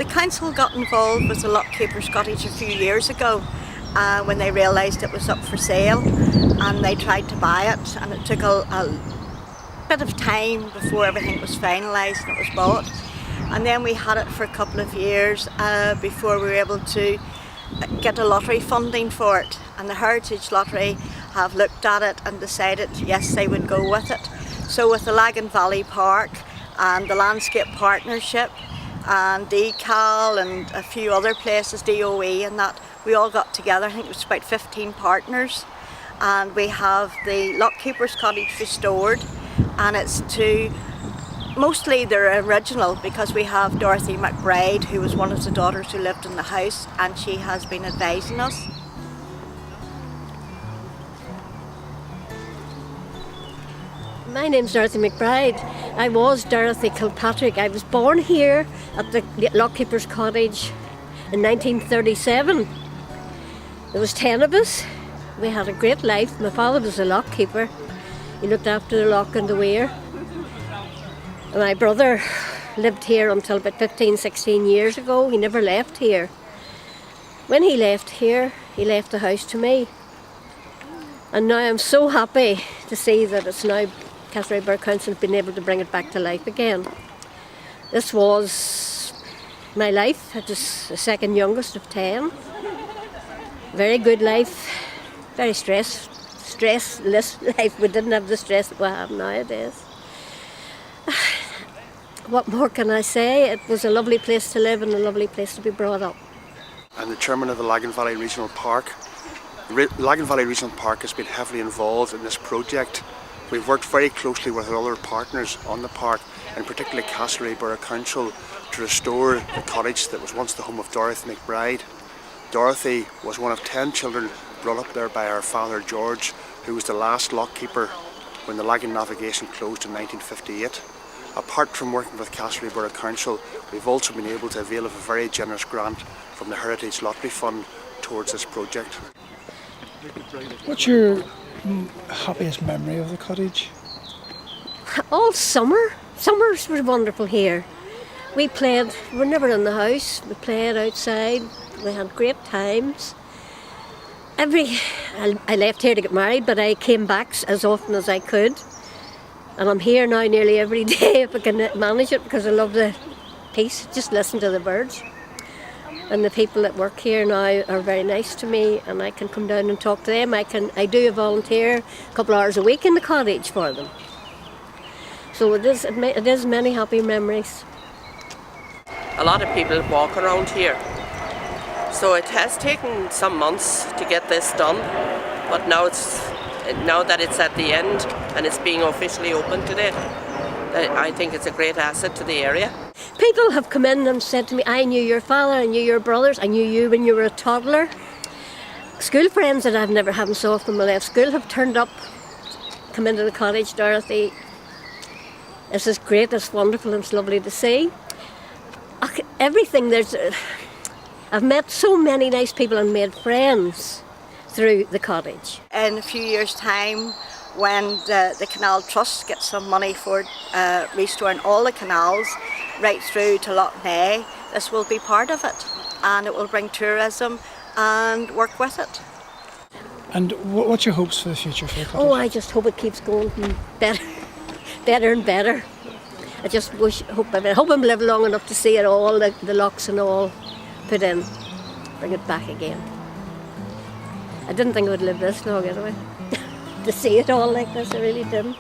The council got involved with the Lockkeeper's Cottage a few years ago when they realised it was up for sale, and they tried to buy it, and it took a bit of time before everything was finalised and it was bought. And then we had it for a couple of years before we were able to get a lottery funding for it, and the Heritage Lottery have looked at it and decided yes, they would go with it. So with the Lagan Valley Park and the Landscape Partnership and Cllr and a few other places, DOE and that, we all got together. I think it was about 15 partners, and we have the Lockkeeper's Cottage restored, and it's to mostly their original, because we have Dorothy McBride, who was one of the daughters who lived in the house, and she has been advising us. My name's Dorothy McBride. I was Dorothy Kilpatrick. I was born here at the Lockkeeper's Cottage in 1937. There was 10 of us. We had a great life. My father was a lockkeeper. He looked after the lock and the weir. And my brother lived here until about 15, 16 years ago. He never left here. When he left here, he left the house to me. And now I'm so happy to see that it's now Cllr Borough Council have been able to bring it back to life again. This was my life. I was the second youngest of 10. Very good life, very stressless life. We didn't have the stress that we have nowadays. What more can I say? It was a lovely place to live and a lovely place to be brought up. I'm the chairman of the Lagan Valley Regional Park. Lagan Valley Regional Park has been heavily involved in this project. We've worked very closely with our other partners on the park, and particularly Cllr Borough Council, to restore the cottage that was once the home of Dorothy McBride. Dorothy was one of 10 children brought up there by our father George, who was the last lockkeeper when the Lagan Navigation closed in 1958. Apart from working with Cllr Borough Council, we've also been able to avail of a very generous grant from the Heritage Lottery Fund towards this project. What's your happiest memory of the cottage? All summer. Summers were wonderful here. We played, we were never in the house, we played outside, we had great times. I left here to get married, but I came back as often as I could. And I'm here now nearly every day if I can manage it, because I love the peace, just listen to the birds. And the people that work here now are very nice to me, and I can come down and talk to them. I do a volunteer a couple of hours a week in the cottage for them. So it is many happy memories. A lot of people walk around here. So it has taken some months to get this done, but now that it's at the end and it's being officially opened today, I think it's a great asset to the area. People have come in and said to me, I knew your father, I knew your brothers, I knew you when you were a toddler. School friends that I've never haven't saw from I left school have turned up, come into the cottage. Dorothy, this is great, it's wonderful, it's lovely to see. Everything, I've met so many nice people and made friends through the cottage. In a few years' time, when the Canal Trust gets some money for restoring all the canals right through to Lough Neagh, this will be part of it, and it will bring tourism and work with it. And what's your hopes for the future for the cottage? Oh, I just hope it keeps going better, better and better. I just hope I'm live long enough to see it all, the locks and all put in, bring it back again. I didn't think I would live this long anyway, to see it all like this, I really didn't.